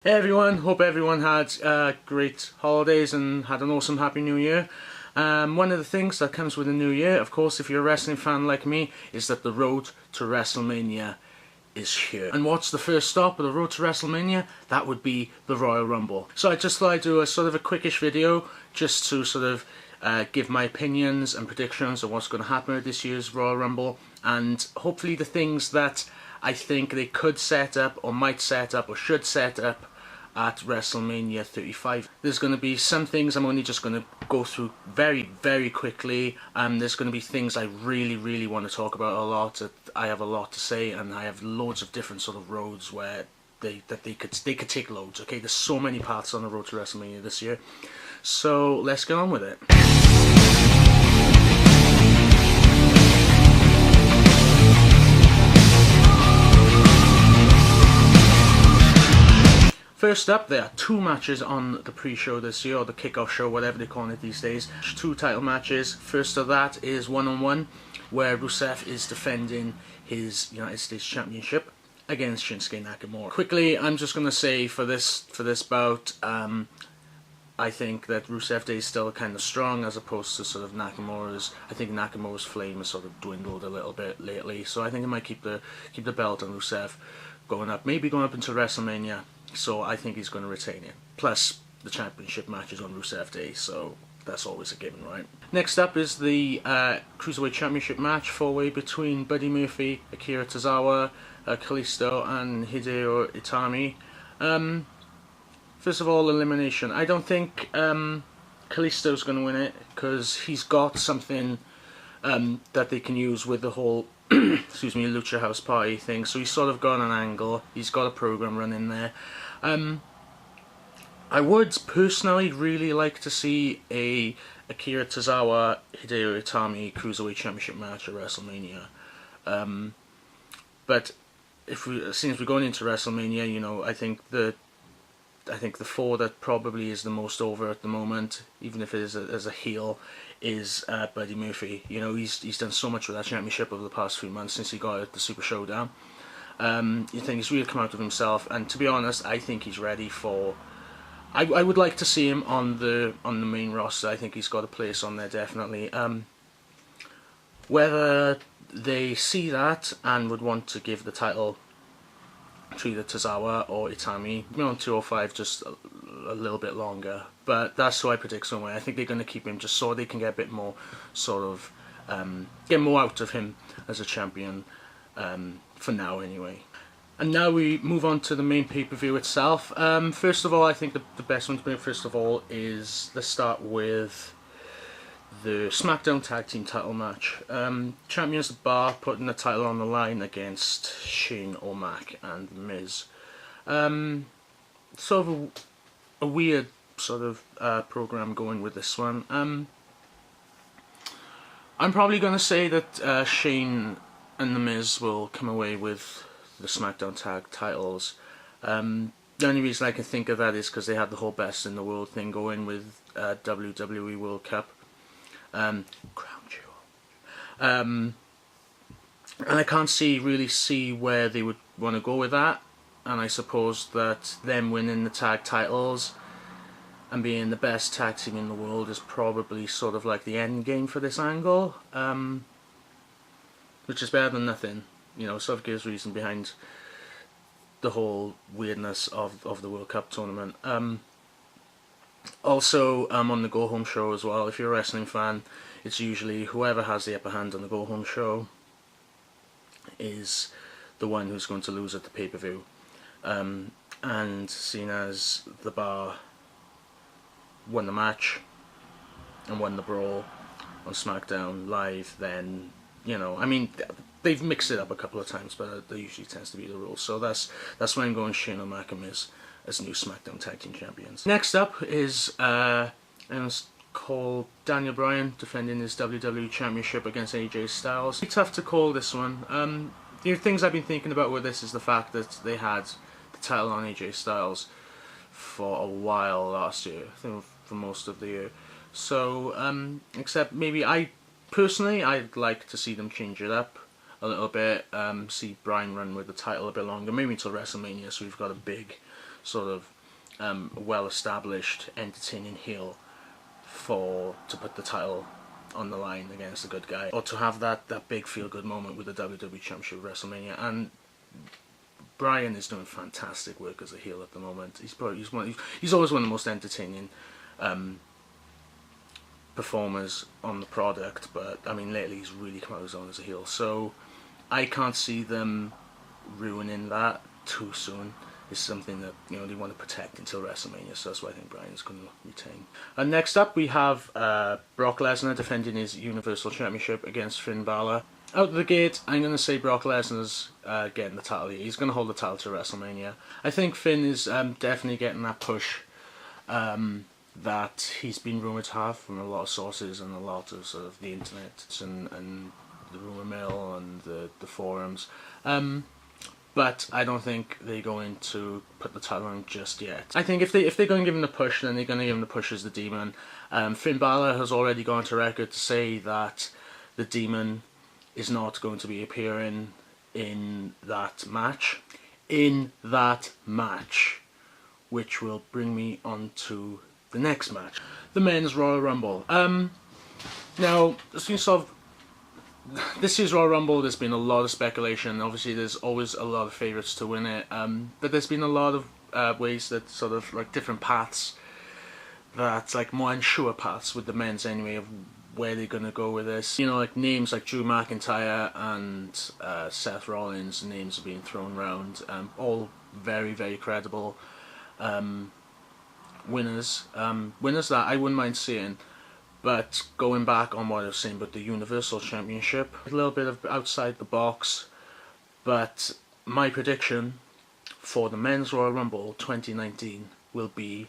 Hey everyone, hope everyone had great holidays and had an awesome happy new year. One of the things that comes with a new year, of course, if you're a wrestling fan like me, is that the road to WrestleMania is here. And what's the first stop of the road to WrestleMania? That would be the Royal Rumble. So I just thought I'd do a sort of a quickish video just to sort of give my opinions and predictions of what's going to happen at this year's Royal Rumble, and hopefully the things that I think they could set up or might set up or should set up at WrestleMania 35. There's going to be some things I'm only just going to go through very quickly. There's going to be things I really want to talk about a lot. I have a lot to say, and I have loads of different sort of roads where they could take loads. Okay, there's so many paths on the road to WrestleMania this year. So let's get on with it. First up, there are two matches on the pre-show this year, or the kickoff show, whatever they call it these days. Two title matches. First of that is one-on-one, where Rusev is defending his United States Championship against Shinsuke Nakamura. Quickly, I'm just going to say for this bout, I think that Rusev Day is still kind of strong as opposed to sort of Nakamura's. I think Nakamura's flame has sort of dwindled a little bit lately, so I think it might keep the belt on Rusev going up, maybe going up into WrestleMania. So I think he's going to retain it. Plus, the championship match is on Rusev Day, so that's always a given, right? Next up is the Cruiserweight Championship match, four-way between Buddy Murphy, Akira Tozawa, Kalisto, and Hideo Itami. First of all, elimination. I don't think Kalisto's going to win it, because he's got something that they can use with the whole excuse me, Lucha House Party thing. So he's sort of got an angle, he's got a program running there. I would personally really like to see a Akira Tozawa Hideo Itami Cruiserweight Championship match at WrestleMania. But since we're going into WrestleMania, you know, I think the four that probably is the most over at the moment, even if it is as a heel, is Buddy Murphy. You know, he's done so much with that championship over the past few months since he got it, the Super Showdown. You think he's really come out of himself, and to be honest, I think he's ready for. I would like to see him on the main roster. I think he's got a place on there definitely. Whether they see that and would want to give the title to either Tozawa or Itami, been on 205 just a little bit longer, but that's who I predict somewhere. I think they're going to keep him just so they can get a bit more sort of get more out of him as a champion for now anyway. And now we move on to the main pay-per-view itself. First of all, I think the best one to bring up first of all is, let's start with the SmackDown Tag Team title match. Champions The Bar putting the title on the line against Shane O'Mac and The Miz. Sort of a weird sort of program going with this one. I'm probably going to say that Shane and The Miz will come away with the SmackDown Tag titles. The only reason I can think of that is because they had the whole best in the world thing going with WWE World Cup. Crown Jewel. And I can't really see where they would want to go with that, and I suppose that them winning the tag titles and being the best tag team in the world is probably sort of like the end game for this angle, which is better than nothing, you know. Sort of gives reason behind the whole weirdness of the World Cup tournament. Also, on the Go Home show as well, if you're a wrestling fan, it's usually whoever has the upper hand on the Go Home show is the one who's going to lose at the pay-per-view. And seeing as The Bar won the match and won the brawl on SmackDown Live, then, you know, I mean, they've mixed it up a couple of times, but that usually tends to be the rule. So that's when I'm going Shane O'Mac and Miz as new SmackDown Tag Team Champions. Next up is called Daniel Bryan defending his WWE Championship against AJ Styles. It's tough to call this one. The things I've been thinking about with this is the fact that they had the title on AJ Styles for a while last year, I think for most of the year. So, except maybe I'd like to see them change it up a little bit, see Bryan run with the title a bit longer, maybe until WrestleMania, so we've got a big sort of well-established, entertaining heel to put the title on the line against a good guy, or to have that big feel-good moment with the WWE Championship at WrestleMania. And Bryan is doing fantastic work as a heel at the moment. He's always one of the most entertaining performers on the product, but I mean lately he's really come out of his own as a heel, so I can't see them ruining that too soon. It's something that, you know, they want to protect until WrestleMania, so that's why I think Bryan's going to retain. And next up we have Brock Lesnar defending his Universal Championship against Finn Balor. Out of the gate, I'm going to say Brock Lesnar's getting the title here. He's going to hold the title to WrestleMania. I think Finn is definitely getting that push that he's been rumoured to have from a lot of sources and a lot of sort of the internet and the rumour mill and the forums. But I don't think they're going to put the title on just yet. I think if they're going to give him the push, then they're going to give him the push as the Demon. Finn Balor has already gone to record to say that the Demon is not going to be appearing in that match. Which will bring me on to the next match, the Men's Royal Rumble. Now, this year's Royal Rumble, there's been a lot of speculation. Obviously, there's always a lot of favourites to win it, but there's been a lot of ways that sort of like different paths, that's like more unsure paths with the men's anyway, of where they're going to go with this. You know, like names like Drew McIntyre and Seth Rollins, names are being thrown around, all very, very credible winners that I wouldn't mind seeing. But going back on what I was saying about the Universal Championship, a little bit of outside the box, but my prediction for the Men's Royal Rumble 2019 will be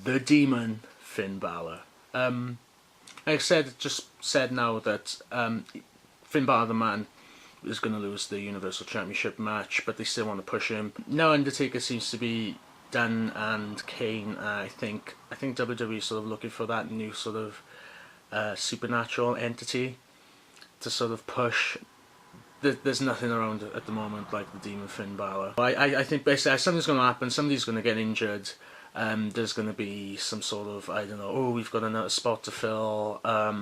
the Demon Finn Balor. Like I said, just said now that Finn Balor the Man is going to lose the Universal Championship match, but they still want to push him. Now Undertaker seems to be done, and Kane, I think WWE is sort of looking for that new sort of supernatural entity to sort of push. There's nothing around at the moment like the Demon Finn Balor. I think basically something's going to happen, somebody's going to get injured, there's going to be some sort of, I don't know, oh, we've got another spot to fill, what are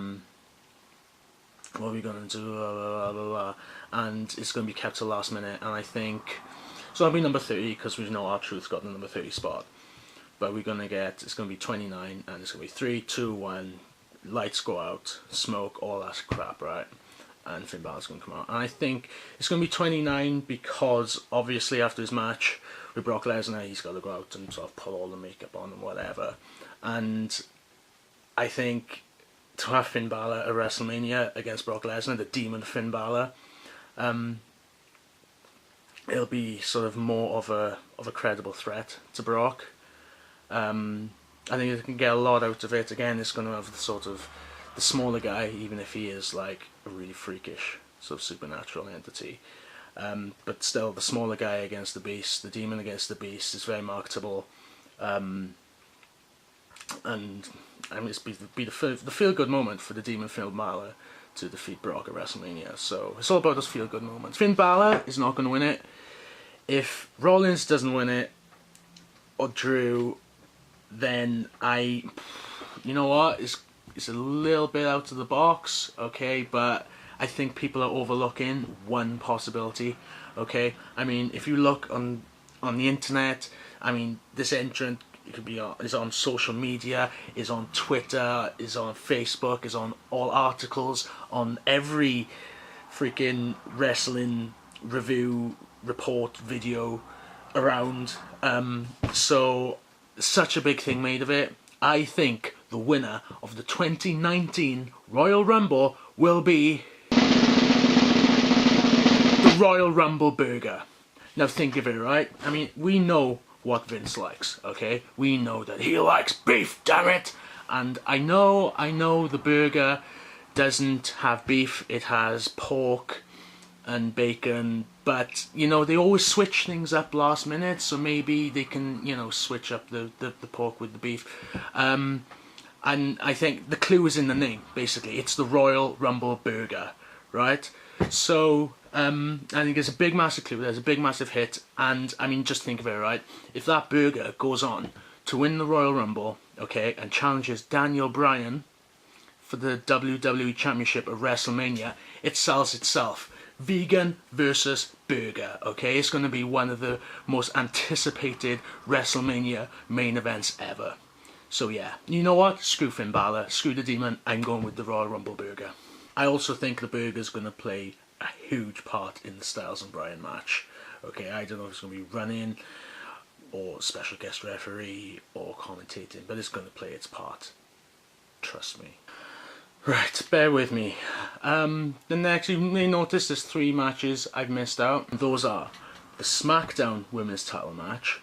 we going to do, blah, blah, blah, blah. And it's going to be kept to the last minute, and I think, so I'll be number 30 because we know R-Truth got the number 30 spot, but we're going to get, it's going to be 29, and it's going to be 3, 2, 1, lights go out, smoke, all that crap, right? And Finn Balor's going to come out. And I think it's going to be 29 because obviously after his match with Brock Lesnar, he's got to go out and sort of put all the makeup on and whatever. And I think to have Finn Balor at WrestleMania against Brock Lesnar, the Demon Finn Balor, it'll be sort of more of a credible threat to Brock. I think it can get a lot out of it. Again, it's going to have the sort of the smaller guy, even if he is like a really freakish sort of supernatural entity. But still, the smaller guy against the Beast, the Demon against the Beast, is very marketable. And I mean, it's be the feel-good moment for the Demon Finn Balor to defeat Brock at WrestleMania. So it's all about those feel-good moments. Finn Balor is not going to win it. If Rollins doesn't win it, or Drew, then you know what, it's a little bit out of the box, okay, but I think people are overlooking one possibility, okay? I mean, if you look on the internet, I mean, this entrant is on social media, is on Twitter, is on Facebook, is on all articles, on every freaking wrestling review, report, video around, so such a big thing made of it. I think the winner of the 2019 Royal Rumble will be the Royal Rumble Burger. Now think of it, right? I mean, we know what Vince likes, okay? We know that he likes beef, damn it! And I know the burger doesn't have beef, it has pork and bacon, but you know, they always switch things up last minute, so maybe they can, you know, switch up the pork with the beef. And I think the clue is in the name, basically. It's the Royal Rumble Burger, right? So I think it's a big massive clue, there's a big massive hit, and I mean, just think of it, right? If that burger goes on to win the Royal Rumble, okay, and challenges Daniel Bryan for the WWE Championship of WrestleMania, it sells itself. Vegan versus burger, okay? It's going to be one of the most anticipated WrestleMania main events ever. So yeah, you know what? Screw Finn Balor, screw the Demon, I'm going with the Royal Rumble burger. I also think the burger's going to play a huge part in the Styles and Bryan match. Okay, I don't know if it's going to be running, or special guest referee, or commentating, but it's going to play its part. Trust me. Right, bear with me. The next, you may notice there's 3 matches I've missed out. Those are the SmackDown Women's title match,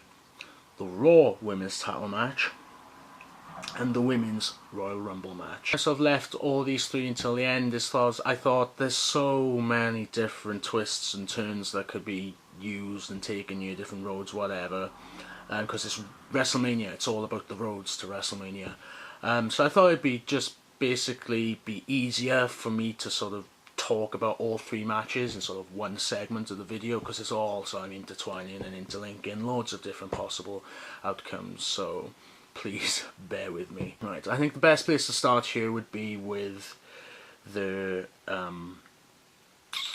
the Raw Women's title match, and the Women's Royal Rumble match. So I've left all these 3 until the end, as far as I thought there's so many different twists and turns that could be used and taken you different roads, whatever. Because it's WrestleMania, it's all about the roads to WrestleMania. So I thought it'd be just basically be easier for me to sort of talk about all 3 matches in sort of one segment of the video, because it's all sort of intertwining and interlinking loads of different possible outcomes, so please bear with me. Right, I think the best place to start here would be with the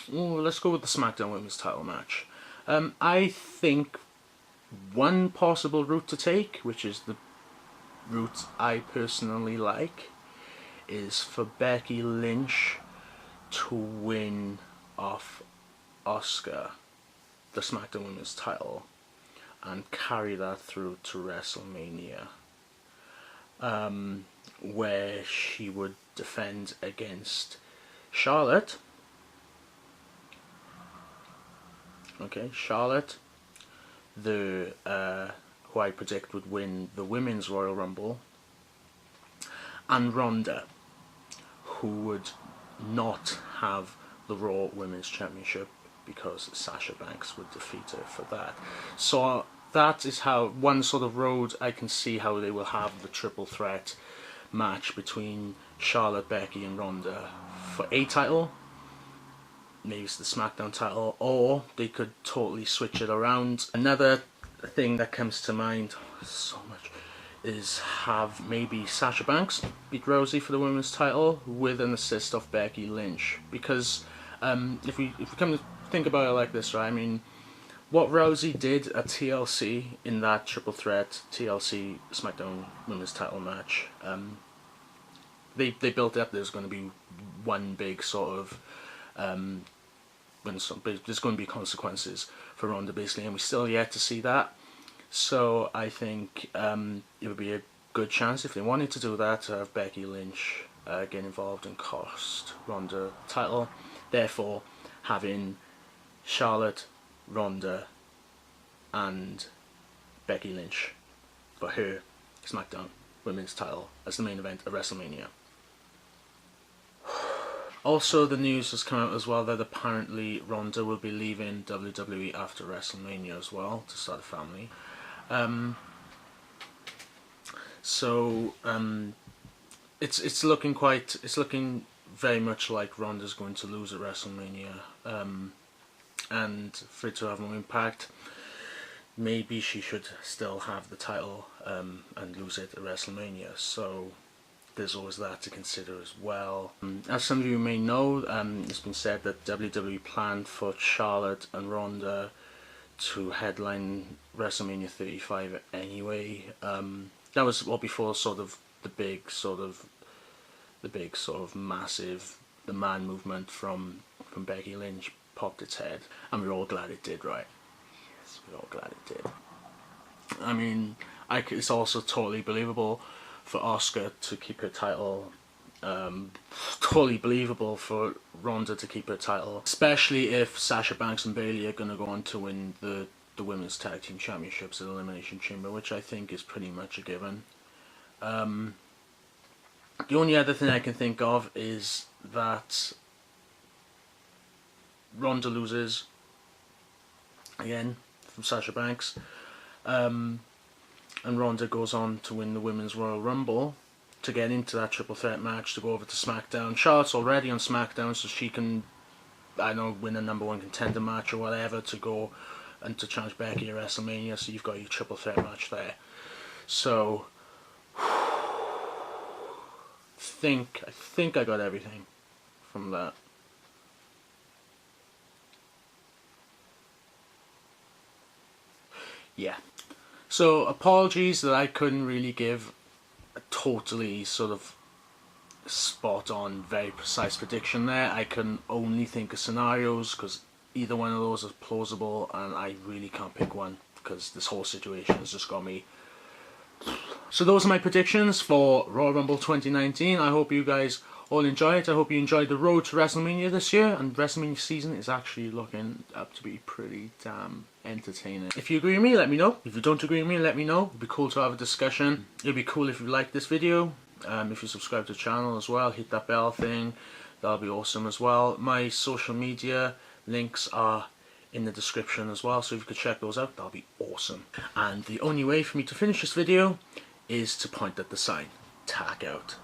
let's go with the SmackDown Women's title match. I think one possible route to take, which is the route I personally like, is for Becky Lynch to win off Asuka the SmackDown Women's title and carry that through to WrestleMania, where she would defend against Charlotte. Okay, Charlotte, the who I predict would win the Women's Royal Rumble, and Ronda, who would not have the Raw Women's Championship because Sasha Banks would defeat her for that. So that is how one sort of road I can see how they will have the triple threat match between Charlotte, Becky and Ronda for a title. Maybe it's the SmackDown title, or they could totally switch it around. Another thing that comes to mind so much is have maybe Sasha Banks beat Rousey for the women's title with an assist of Becky Lynch, because if we come to think about it like this, right? I mean, what Rousey did at TLC in that triple threat TLC SmackDown Women's title match, they built up there's going to be one big sort of there's going to be consequences for Ronda basically, and we're still yet to see that. So I think it would be a good chance if they wanted to do that to have Becky Lynch get involved and cost Ronda title. Therefore, having Charlotte, Ronda, and Becky Lynch for her SmackDown Women's title as the main event of WrestleMania. Also, the news has come out as well that apparently Ronda will be leaving WWE after WrestleMania as well to start a family. It's looking very much like Ronda's going to lose at WrestleMania, and for it to have no impact, maybe she should still have the title and lose it at WrestleMania. So there's always that to consider as well. As some of you may know, it's been said that WWE planned for Charlotte and Ronda to headline WrestleMania 35 anyway. That was well before sort of the big massive the man movement from Becky Lynch popped its head, and we're all glad it did, right? Yes, we're all glad it did. I mean, it's also totally believable for Asuka to keep her title. Totally believable for Ronda to keep her title, especially if Sasha Banks and Bayley are going to go on to win the women's tag team championships at Elimination Chamber, which I think is pretty much a given. The only other thing I can think of is that Ronda loses again from Sasha Banks, and Ronda goes on to win the Women's Royal Rumble to get into that triple threat match to go over to SmackDown. Charlotte's already on SmackDown, so she can I don't know, win a #1 contender match or whatever to go and to challenge Becky at WrestleMania. So you've got your triple threat match there. So I think I got everything from that. Yeah. So apologies that I couldn't really give a totally sort of spot on, very precise prediction there. I can only think of scenarios because either one of those is plausible, and I really can't pick one because this whole situation has just got me. So those are my predictions for Royal Rumble 2019. I hope you guys all enjoy it. I hope you enjoyed the road to WrestleMania this year, and WrestleMania season is actually looking up to be pretty damn entertaining. If you agree with me, let me know. If you don't agree with me, let me know. It'd be cool to have a discussion. It'd be cool if you liked this video. If you subscribe to the channel as well, hit that bell thing. That'll be awesome as well. My social media links are in the description as well, so if you could check those out, that'll be awesome. And the only way for me to finish this video is to point at the sign. Tag out.